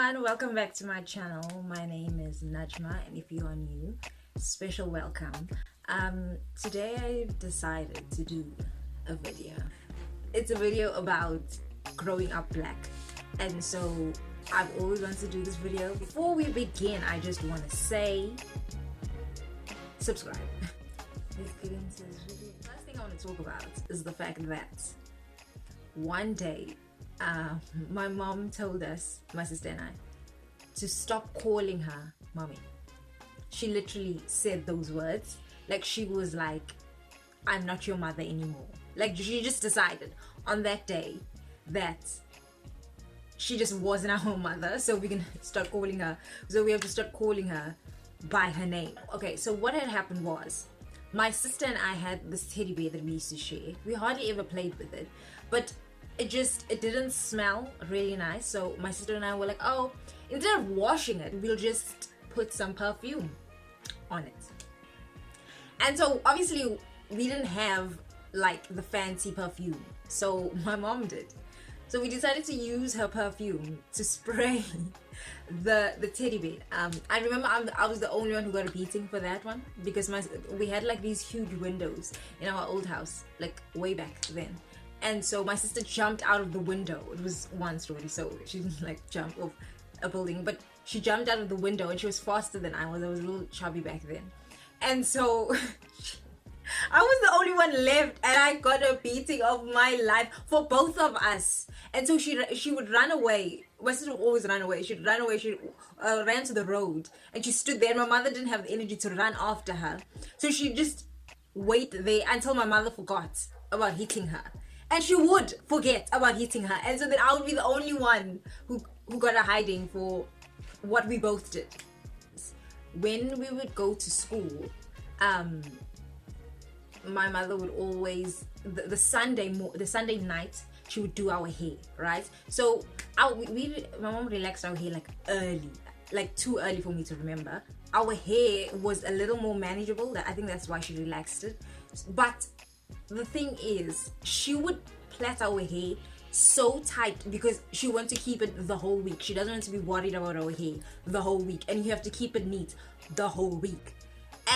everyone, welcome back to my channel. My name is Najma, and if you are new, special welcome. Today I decided to do a video. It's a video about growing up black, and so I've always wanted to do this video. Before we begin, I just want to say subscribe. Let's get into this video. First thing I want to talk about is the fact that one day my mom told us, my sister and I, to stop calling her mommy. She literally said those words. Like, she was like, I'm not your mother anymore. Like, she just decided on that day that she just wasn't our mother, so we can start calling her, so we have to start calling her by her name. Okay, so what had happened was, my sister and I had this teddy bear that we used to share. We hardly ever played with it, but it didn't smell really nice. So my sister and I were like, oh, instead of washing it, we'll just put some perfume on it. And so obviously we didn't have like the fancy perfume, so my mom did. So we decided to use her perfume to spray the teddy bear. I remember I was the only one who got a beating for that one, because we had like these huge windows in our old house, like way back then. And so my sister jumped out of the window. It was one story, so she didn't like jump off a building, but she jumped out of the window, and she was faster than I was. I was a little chubby back then. And so I was the only one left, and I got a beating of my life for both of us. And so she would run away. My sister would always run away. She'd run away. She ran to the road, and she stood there. And my mother didn't have the energy to run after her, so she just wait there until my mother forgot about hitting her. And she would forget about hitting her, and so then I would be the only one who got a hiding for what we both did. When we would go to school, my mother would always the Sunday night, she would do our hair, right? So my mom relaxed our hair like early, like too early for me to remember. Our hair was a little more manageable. I think that's why she relaxed it. But the thing is, she would plait our hair so tight because she wants to keep it the whole week. She doesn't want to be worried about our hair the whole week, and you have to keep it neat the whole week.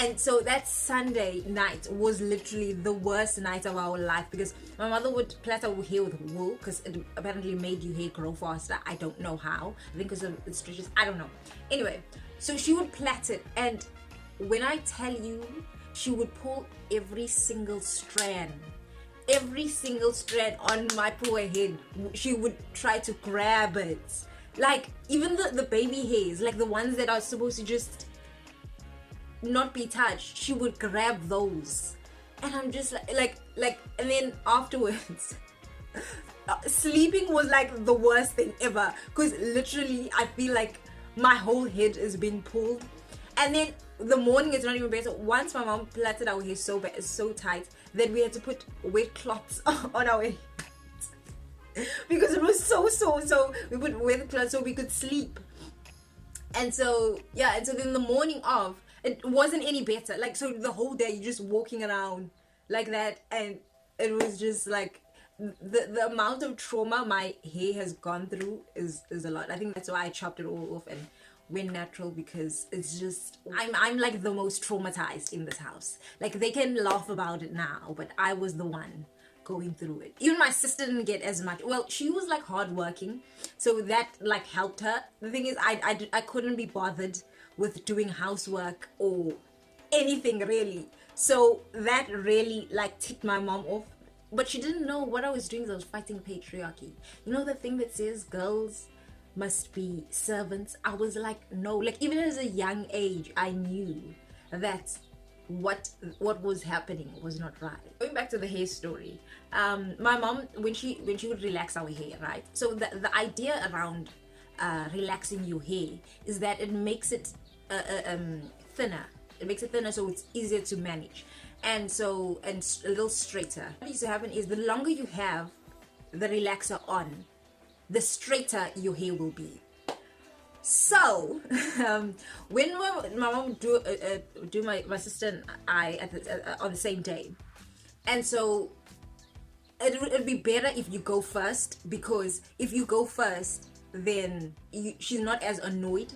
And so that Sunday night was literally the worst night of our life, because my mother would plait our hair with wool, because it apparently made your hair grow faster. I don't know how. I think because of the stretches. I don't know. Anyway, so she would plait it, and when I tell you, she would pull every single strand on my poor head. She would try to grab it. Like, even the baby hairs, like the ones that are supposed to just not be touched, she would grab those. And I'm just like, and then afterwards, sleeping was like the worst thing ever, because literally I feel like my whole head is being pulled. And then the morning is not even better. Once my mom plaited our hair so tight that we had to put wet cloths on our head because it was so we put wet cloths so we could sleep. And so yeah, and so then the morning of, it wasn't any better. Like, so the whole day you're just walking around like that, and it was just like the amount of trauma my hair has gone through is a lot. I think that's why I chopped it all off and went natural, because it's just, I'm like the most traumatized in this house. Like, they can laugh about it now, but I was the one going through it. Even my sister didn't get as much. Well, she was like hardworking, so that like helped her. The thing is, I couldn't be bothered with doing housework or anything really, so that really like ticked my mom off. But she didn't know what I was doing. I was fighting patriarchy. You know, the thing that says girls must be servants. I was like, no. Like, even as a young age, I knew that what was happening was not right. Going back to the hair story, my mom, when she would relax our hair, right? So the idea around relaxing your hair is that it makes it thinner. It makes it thinner, so it's easier to manage, and a little straighter. What used to happen is, the longer you have the relaxer on, the straighter your hair will be. So when my mom do my sister and I on the same day, and so it would be better if you go first, because if you go first, then she's not as annoyed.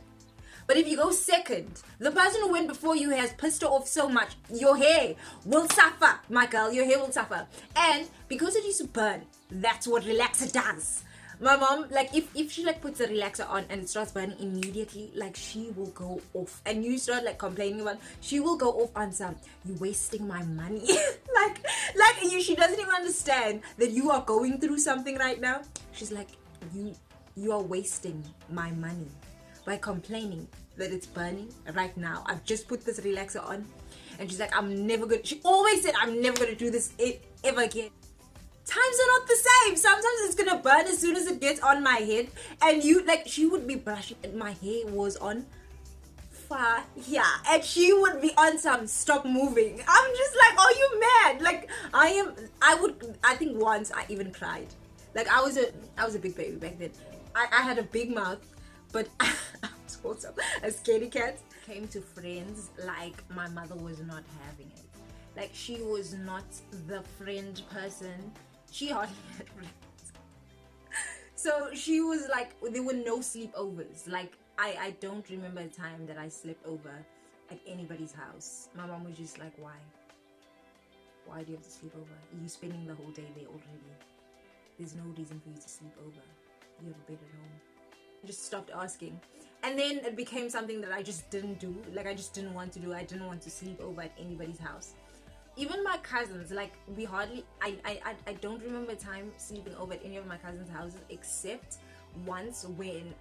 But if you go second, the person who went before you has pissed her off so much, your hair will suffer, my girl. Your hair will suffer. And because it used to burn, that's what relaxer does. My mom, like, if she like puts a relaxer on and it starts burning immediately, like, she will go off. And you start like complaining about, she will go off on some, you wasting my money. like she doesn't even understand that you are going through something right now. She's like, you are wasting my money by complaining that it's burning right now. I've just put this relaxer on. And she's like, she always said, I'm never gonna do this ever again. Times are not the same. Sometimes it's gonna burn as soon as it gets on my head. And she would be brushing and my hair was on fire. Yeah, and she would be on some stop moving. I'm just like, are you mad? Like, I think once I even cried. Like, I was a big baby back then. I had a big mouth, but I was also a scaredy cat. Came to friends, like, my mother was not having it. Like, she was not the friend person. She hardly had friends. So she was like, there were no sleepovers. Like, I don't remember a time that I slept over at anybody's house. My mom was just like, why? Why do you have to sleep over? You're spending the whole day there already. There's no reason for you to sleep over. You have a bed at home. I just stopped asking. And then it became something that I just didn't do. Like, I just didn't want to do. I didn't want to sleep over at anybody's house. Even my cousins, like, we hardly, I don't remember time sleeping over at any of my cousins' houses, except once when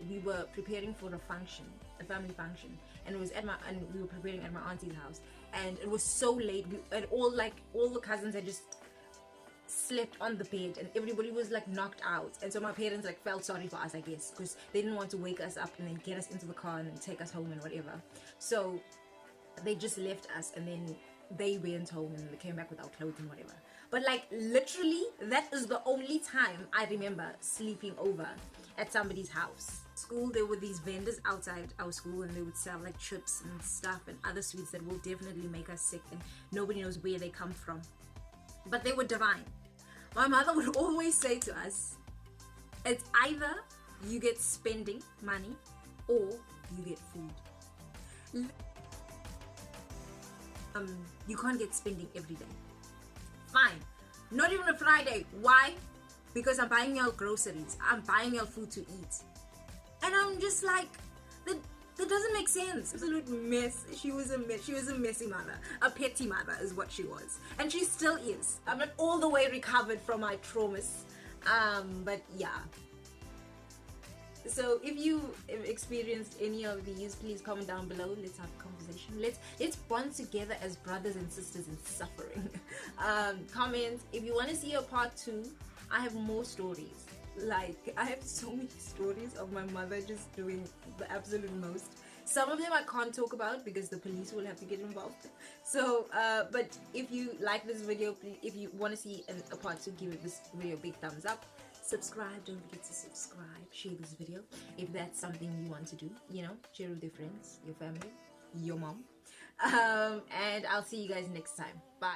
we were preparing for a function, a family function, and it was and we were preparing at my auntie's house, and it was so late, and all the cousins had just slept on the bed, and everybody was like knocked out, and so my parents like felt sorry for us, I guess, because they didn't want to wake us up and then get us into the car and then take us home and whatever. So they just left us, and then they went home and they came back with our clothes and whatever. But like, literally, that is the only time I remember sleeping over at somebody's house. School, there were these vendors outside our school, and they would sell like chips and stuff and other sweets that will definitely make us sick, and nobody knows where they come from, but they were divine. My mother would always say to us, it's either you get spending money or you get food. You can't get spending every day. Fine. Not even a Friday. Why? Because I'm buying y'all groceries. I'm buying y'all food to eat. And I'm just like, that doesn't make sense. Absolute mess. She was a mess. She was a messy mother. A petty mother is what she was. And she still is. I'm not all the way recovered from my traumas. But yeah. So if you have experienced any of these, please comment down below. Let's have a conversation. Let's bond together as brothers and sisters in suffering. Comment if you want to see a part 2. I have more stories. Like, I have so many stories of my mother just doing the absolute most. Some of them I can't talk about because the police will have to get involved. So but if you like this video, if you want to see a part 2, give this video a big thumbs up. Subscribe, don't forget to subscribe, share this video if that's something you want to do, share with your friends, your family, your mom, and I'll see you guys next time. Bye.